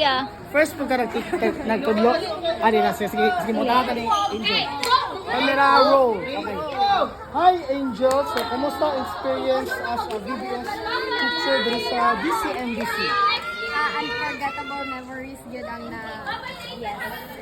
Kuya. First po ka nagtudlo. Ano na, sige mo ka ni Angel. Camera roll. Okay. Hi Angel, so kamusta experience as a VBS teacher dito sa DCMDC? Unforgettable memories yun ang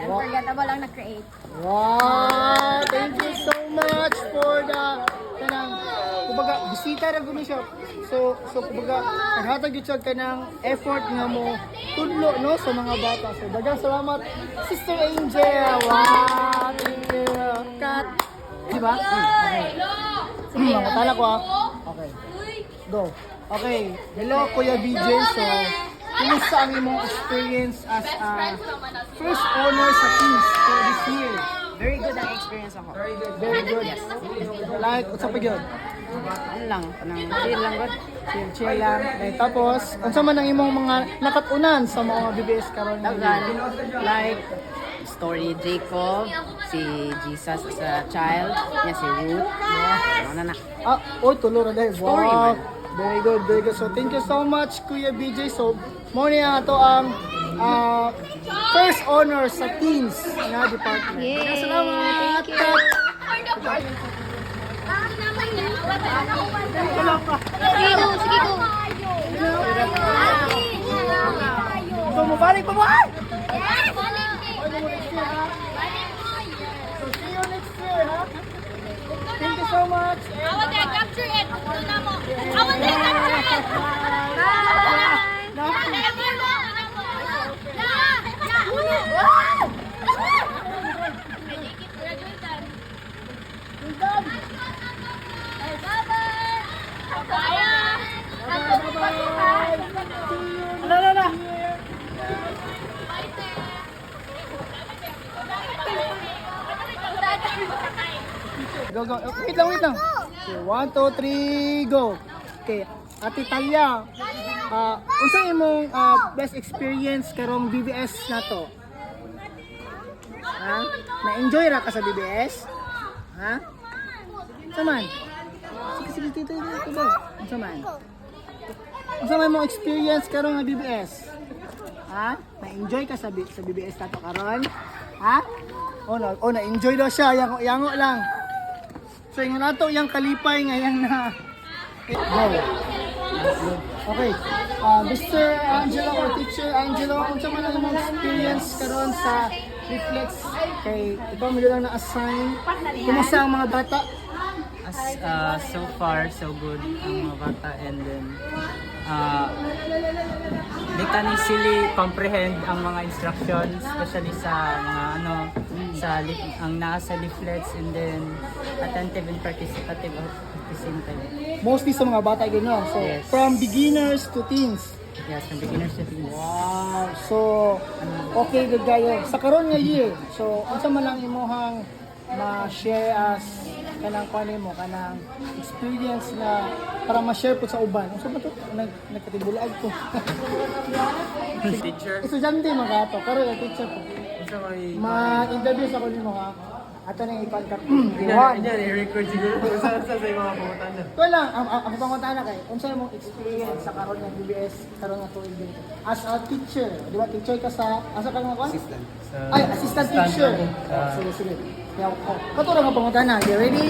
unforgettable ang na-create. Wow! Thank you so much for the kanang kumbaga bisita ra guni siya. So kumbaga naghatag gyud siya kanang effort nga mo tudlo no sa mga bata. So daghang salamat Sister Angel. Wow! Thank you. Cut. Di ba? Okay. Sige, matala ko ah. Okay. Go. Okay. Hello Kuya BJ. So kumusta ang imong experience as a first owner sa teams for this year? Very good ang experience ako. Very good. Yes. Like, what's up again? Ano lang, chill lang good. Chill lang. Okay, tapos, unsa man ang imong mga nakatunan sa mga BBS karon nga Dagan, year? like, story Jacob, si Jesus as a child, niya si Ruth. Ano na. Ah, oy, tulo ra dahil. Story Wow. man. Very good, very good. So, thank you so much, Kuya BJ. So, mo niya ito ang first honor sa teens na department. Yay! Salamat! Thank you. Sige go, sige go. So, mabalik pa mo! Ay! So, see you next year, ha? Thank you so much. Capture it. Capture it. Go, go. Wait lang. Okay, 1, 2, 3, go. Okay, Ate Talia, unsa imong best experience karong BBS na to? Ha? Na-enjoy ra ka sa BBS? Ha? Unsa man? Sige, dito ba? Unsa man? Unsa man imong experience karong nga BBS? Ha? Na-enjoy ka sa BBS na to karon? Ha? Na-enjoy daw siya, yango lang. So, yung nato yung kalipay ngayon na go. Okay. Mr. Angelo or Teacher Angelo, kung saan man ang mga experience karon sa Reflex kay ikaw mo lang na-assign. Kumusta ang mga bata? So far, so good ang mga bata, and then they can easily comprehend ang mga instructions, especially sa mga ang nasa leaflets, and then attentive and participative at the same time. Mostly sa mga bata yun, no? So, Yes. from beginners to teens. Yes, from beginners to teens. Wow. So, okay good kayo. Sa karon nga year, so unsa man lang imuhang ma-share as kanang mo kanang experience na para ma-share po sa uban. Unsa ba to? Nagkatibulag ko. Teacher, Estudyante man ka to, karon yung teacher ko. isa may... Ma-interview sa kunin mo ha. Ato na i-contact. i-record siguro sa mga pumuntan na. Ito lang, ang pangunta na kay, unsa imong experience sa karon nga BBS, karon nga tuig dito. As a teacher, di ba teacher ka sa asa ka nga kwan? Ay, assistant teacher. Sige. Kato lang ang pangunta na. You ready?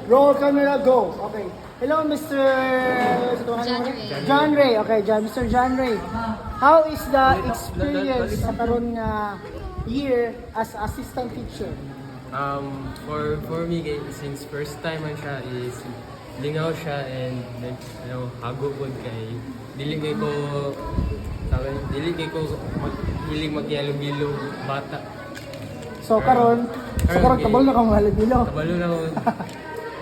Roll camera, go. Okay. Hello, Mr. John Ray. Okay, Mr. John Ray. How is the experience sa karon nga year as assistant teacher? For me, since first time man siya is lingaw siya, and hago pod kay dili kay ko hilig magyalo-bilo bata. So karon kabal na kang halagilo. Kabalo na ko.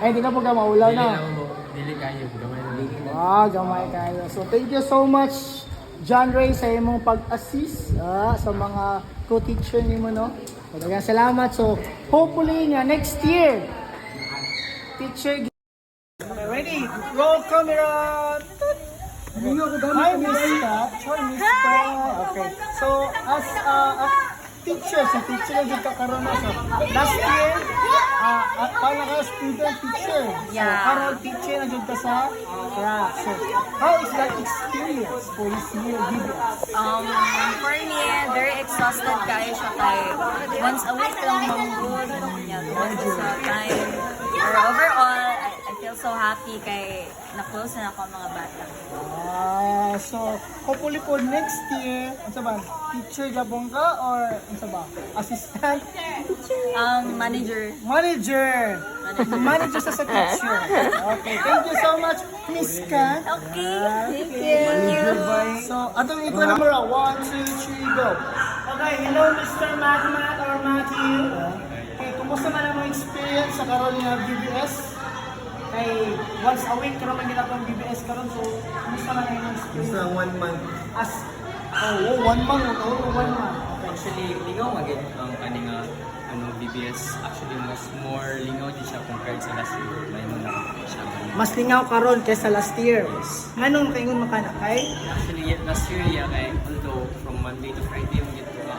Ay, di na po ka maulaw Dili na. na mo, dili kayo gamay na. Gamay kayo. So thank you so much John Ray sa imong pag-assist sa mga co-teacher nimo, no. So, daghang salamat. So hopefully nga next year teacher. Okay, ready? Roll camera. Hi, Miss Kat. Hi, Miss Kat. Okay. So as teacher, si teacher na dito karon na. So, last year, paano ka student teacher? So, karon teacher na dito sa craft. So, how is that experience for this year VBS? For me, very exhausted kayo siya kay once a week lang manggod. Sa time. Pero overall, I feel so happy kay na-close na ako ang mga bata. So, hopefully po next year, ano ba? Teacher gabong ka or ano ba? Assistant? Manager. Manager! Manager sa teacher. Okay, thank you so much, Miss Kat. Okay, thank you. So, atong ito number 1, 2, 3, go. Okay, hello Mr. Matmat or Matthew. Okay, kumusta man ang mga experience sa karon nga BBS? Kay once a week karon man ginatong BBS karon, so kumusta man ang experience? Sa 1 month. As 1 month, 1 month. Actually, lingaw magid ang kaninga BBS. Actually, mas more lingaw din siya compared sa last year. May mga siya. Mas lingaw karon kaysa last year. Nganong kaingon makana kay? Actually, last year, yeah, kay although from Monday to Friday, yung gito ka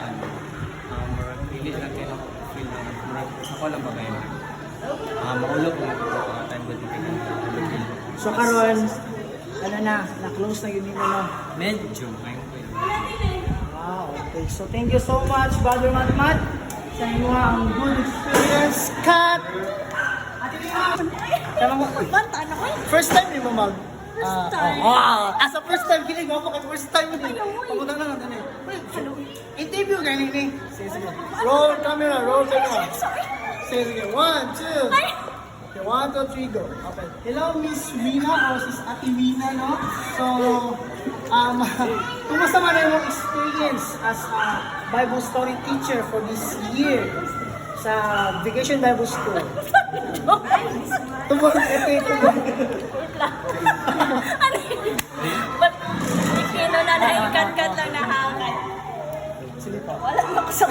more really lang kayo feel na sa ko lang ba kayo. Maulog mo time ko din kayo. So karon ano na close na yun no. Medyo, ayun ko yun. Okay. So thank you so much, Brother Matmat. Sa inyo ang good experience. Cut! First time ni mo mag... First time. As a first time, kilig mo kasi first time ni. Pagutang na nga interview galing ni. Sige. Roll camera. Sige. 1, 2. Okay, 1, 2, 3, go. Okay. Hello, Miss Wina, or Sis Ate Wina, no? So, kumusta man ang experience as a Bible story teacher for this year sa Vacation Bible School? Tumulong. But, ikino na naikat-kat lang na hangad. Sige pa. Wala na ako sa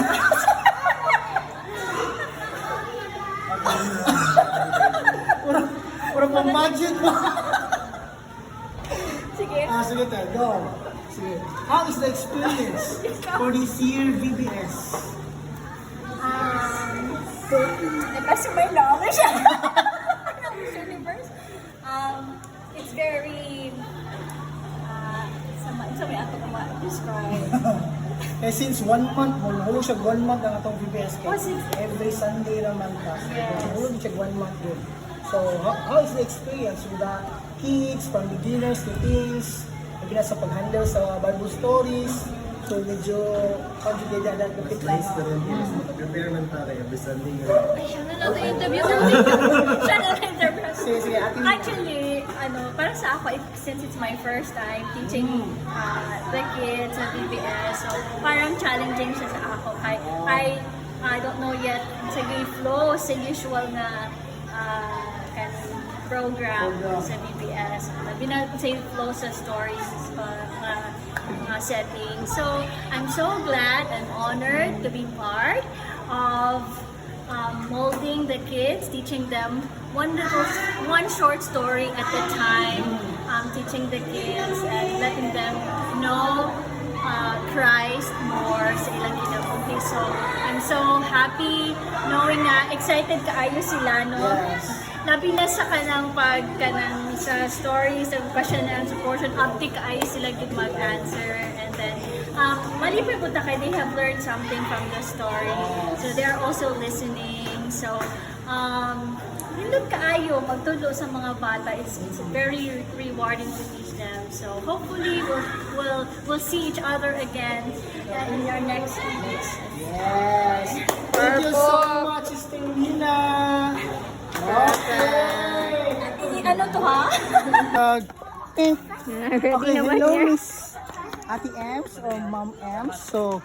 Pura pang budget mo. Sige. Sige tayo, go. Sige. How is the experience for this year VBS? Nabasa ba yung lang siya? Miss Universe? It's very... sa may ato ko ma-describe. Since 1 month, mahulog siya 1 month ang atong VBS Oh, since- every Sunday naman ka. Yes. Mahulog siya 1 month yun. So, how is the experience with the kids, from beginners to teens, maybe na sa pag-handle sa Bible stories? So, medyo complicated at the place. Prepare man tayo every Sunday. Siya na lang interview Siya na interview. Sige, ate. Actually, para sa ako, since it's my first time teaching the kids sa BBS, so parang challenging siya sa ako. I don't know yet, sige flow sa usual na program sa BBS. Labi na sa flow sa stories setting. So, I'm so glad and honored to be part of molding the kids, teaching them one short story at a time, teaching the kids and letting them know Christ more sa ilang kinabuhi. So, I'm so happy knowing na excited kaayo sila, no? Labi na sa kanang sa stories, sa question and answer portion, upti kaayo sila gid mag-answer. And then, malipay po kay they have learned something from the story. So, they're also listening. So, nindot kaayo magtulo sa mga bata. It's very rewarding to teach them. So hopefully we'll see each other again in our next weeks. Yes. Thank you so much, Sister Nina. Okay. Ano to ha? Okay, hello Miss Ate Ems or Mom Ems. So,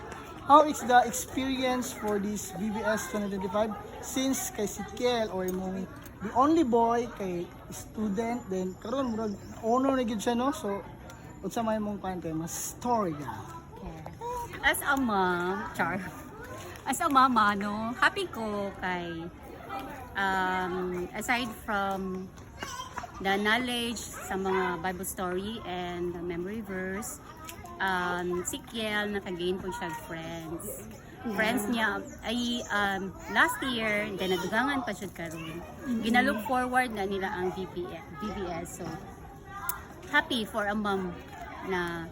how is the experience for this BBS 2025 since kay si Kel or mo the only boy kay student then karon murag honor na gid siya no, so unsa may mong kan kay mas story ka? As a mom, as a mama, no, happy ko kay aside from the knowledge sa mga Bible story and the memory verse, si Kiel nakagain po siya friends. Friends niya ay last year, then nadugangan pa siya karon. Ginalook forward na nila ang VBS. So happy for a mom na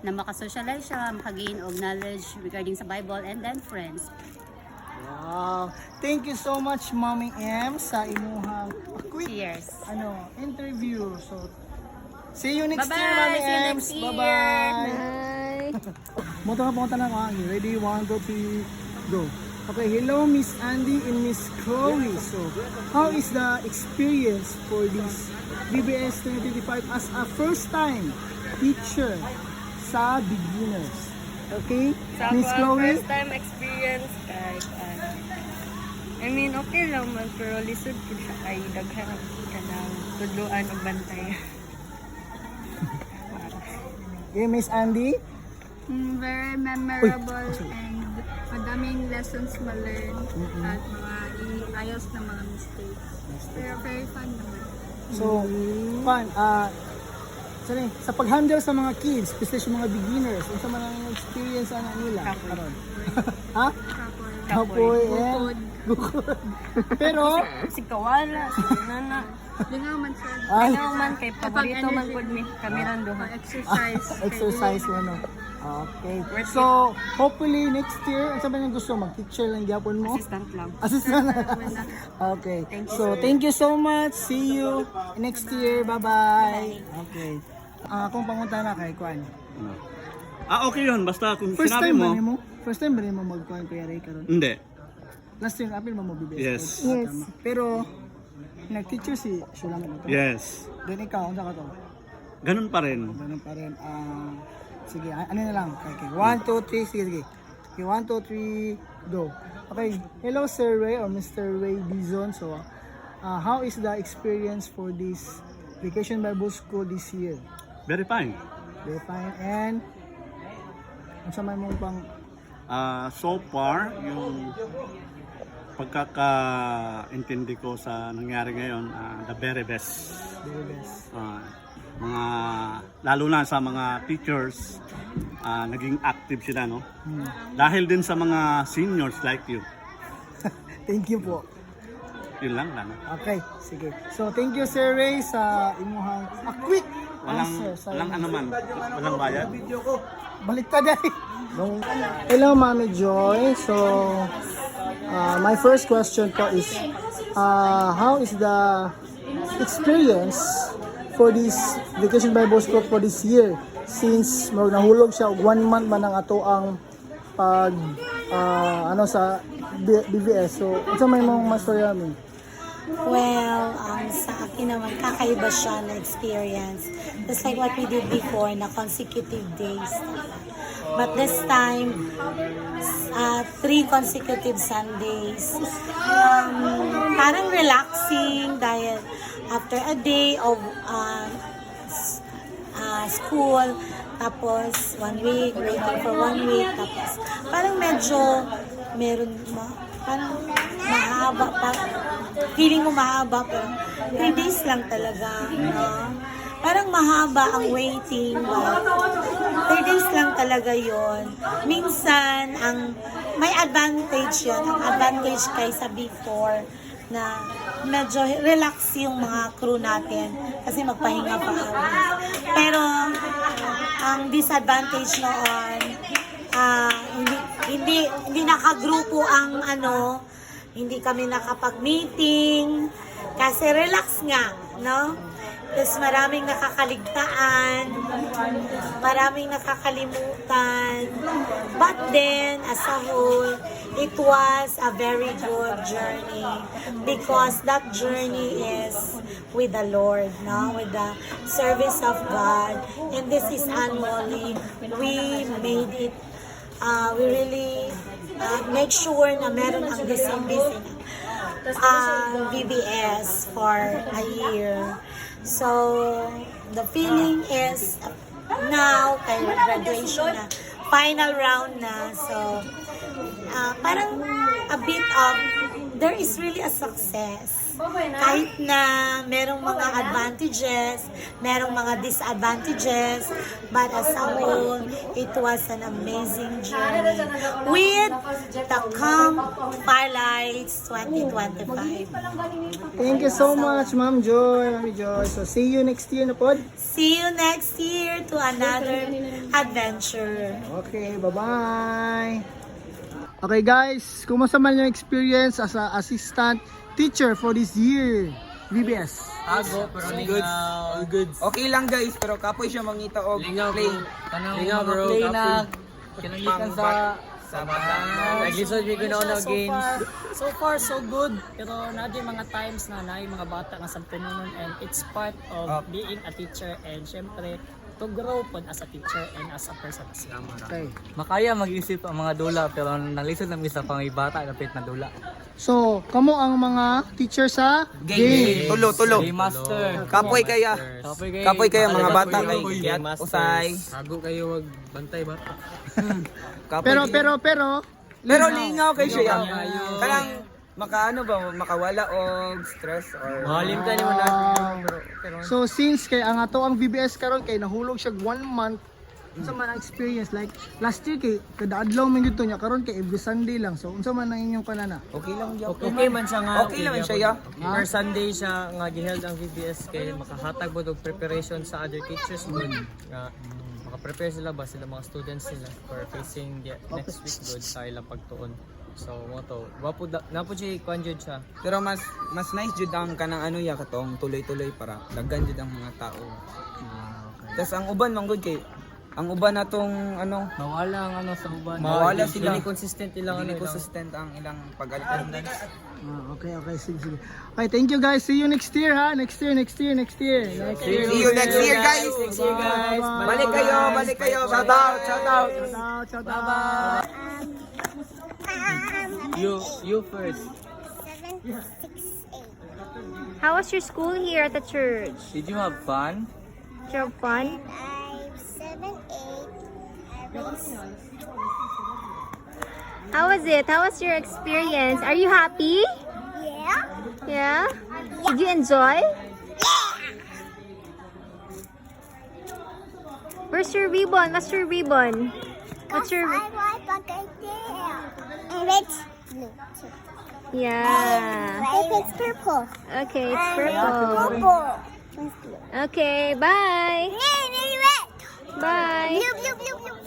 makasocialize siya, makagain og knowledge regarding sa Bible and then friends. Wow. Thank you so much, Mommy M, sa imuhang quick Cheers. interview. So, see you next Bye-bye. year, Mommy See you M. next year. Bye-bye. Moto ka punta na ko. Ready? 1, 2, 3, go. Okay, hello Miss Andy and Miss Chloe. So, how is the experience for this BBS 2025 as a first-time teacher sa beginners? Okay, Sa Miss ako, Chloe? first time experience kay I mean, okay lang man, pero lisod po siya kay daghan ka ng tudloan o bantay. Okay, Miss Andy? Very memorable and madaming lessons ma-learn at mga ayos na mga mistakes. Pero very fun naman. So, fun. Sorry, sa pag-handle sa mga kids, especially mga beginners, ano sa mga experience ano nila? Karon. Ha? Kapoy. Bukod. Pero, Si Kawala, si Nana. Lingaw man sir. Ano man kay paborito man pud mi kami ran duha. Exercise. exercise ano. Okay. So, hopefully next year, ano sabi niyo gusto mag-teacher lang gyapon mo? Assistant lang. Assistant. Okay. So, thank you so much. See you next year. Bye-bye. Okay. Kung pangunta na kay Kwan. Okay yun, basta kung First sinabi time mo. ba mo? First time ba mo mag-Kwan Kuya Ray karon? Hindi. Last year, apil mo mabibigay. Yes. Tama. Pero, nag-teacher si Shulaman ito. Yes. Then ikaw, ano ka to? Ganun pa rin. Ganun pa rin. Sige, ano na lang. Okay. 1, 2, 3. Sige. Okay, 1, 2, 3, go. Okay. Hello, Sir Ray or Mr. Ray Dizon. So, how is the experience for this Vacation Bible School this year? Very fine. Very fine. And, ang samay mong pang... So far, yung pagkakaintindi ko sa nangyari ngayon, the very best. Very best. Mga, lalo na sa mga teachers, naging active sila, no? Dahil din sa mga seniors like you. Thank you po. Yun lang, Lana. Okay, sige. So, thank you, Sir Ray, sa imuhang quick answer. Walang ano man, walang bayad. Balik ka dahil. Hello, Mami Joy. So, my first question po is, how is the experience for this Vacation Bible School for this year? Since nahulog siya, 1 month man ang ato ang pag, sa BBS. So, ito may mong masaya mo? Well, sa akin naman, kakaiba siya na experience. Just like what we did before na consecutive days. But this time, 3 consecutive Sundays. Parang relaxing dahil after a day of school, tapos 1 week, waiting for 1 week, tapos parang medyo parang mahaba pa. Feeling mo mahaba, pero 3 days lang talaga. Parang mahaba ang waiting, but 3 days lang talaga yon. Minsan, may advantage yun. Ang advantage kaysa before na medyo relax yung mga crew natin kasi magpahinga pa kami. Pero, ang disadvantage noon, hindi nakagrupo ang hindi kami nakapag-meeting kasi relax nga, no? Tapos maraming nakakaligtaan, maraming nakakalimutan. But then, as a whole, it was a very good journey because that journey is with the Lord, no? With the service of God. And this is annually, we made it, we really make sure na meron ang busy-busy na VBS for a year. So, the feeling is now, kay graduation na, final round na. So, parang a bit of, there is really a success. kahit na merong mga advantages, merong mga disadvantages, but as a whole, it was an amazing journey with the Camp Firelights 2025. Thank you so much, Ma'am Joy, Mami Joy. So, see you next year na pod. See you next year to another adventure. Okay, bye-bye. Okay guys, kumusta man yung experience as a assistant teacher for this year? VBS. Ago, pero all good. Okay lang guys, pero kapoy siya mangita og play. Lingaw bro, play na kinangitan sa bata. Naglisod mi ko na games. So far, so good. Pero nadyo mga times na naay mga bata nga sa pununan and it's part of being a teacher and syempre to grow po as a teacher and as a person as well. Okay. Makaya mag-isip ang mga dula pero nalisod na sa pangibata kapit na dula. So, kamo ang mga teacher sa game. Tulo. Game master. Kapoy kaya. Kapoy kaya mga bata kay kaya usay. Hago kayo wag bantay bata. Kapoy Pero lingaw kay siya. Kanang makawala og stress or Mahalim ka nimo na. So since kay ang ato ang VBS karon kay nahulog siya 1 month unsa man ang experience like last year kay kada adlaw man gyud niya karon kay every Sunday lang. So unsa man ang inyong kanana? okay lang gyud. Okay man siya nga. Okay lang siya ya. Per Sunday siya nga giheld ang VBS kay makahatag bod og preparation sa other teachers good nga maka-prepare sila ba sila mga students nila for facing the next week good sa ilang pagtuon. So mo to, wapo napo siya kwanjud siya. Pero mas nice jud ang kanang ano ya katong tuloy-tuloy para daghan jud ang mga tao. Tas ang uban man good kay ang uban natong ano Mawala ang ano sa uban. Mawala sila. Inconsistent ilang ano. Inconsistent ang ilang pag-attendance. Okay, sige. Okay, thank you guys. See you next year ha. Next year. See you next year guys. Balik kayo. Shout out. Bye-bye. You first. 7, 6, 8. How was your school here at the church? Did you have fun? Did you have fun? 7, 8. How was it? How was your experience? Are you happy? Yeah. Yeah? Did you enjoy? Where's your ribbon? What's your ribbon? What's your... Red, blue. Yeah. It's purple. Okay, it's purple. Purple. Okay, bye. Red. Bye. Blue.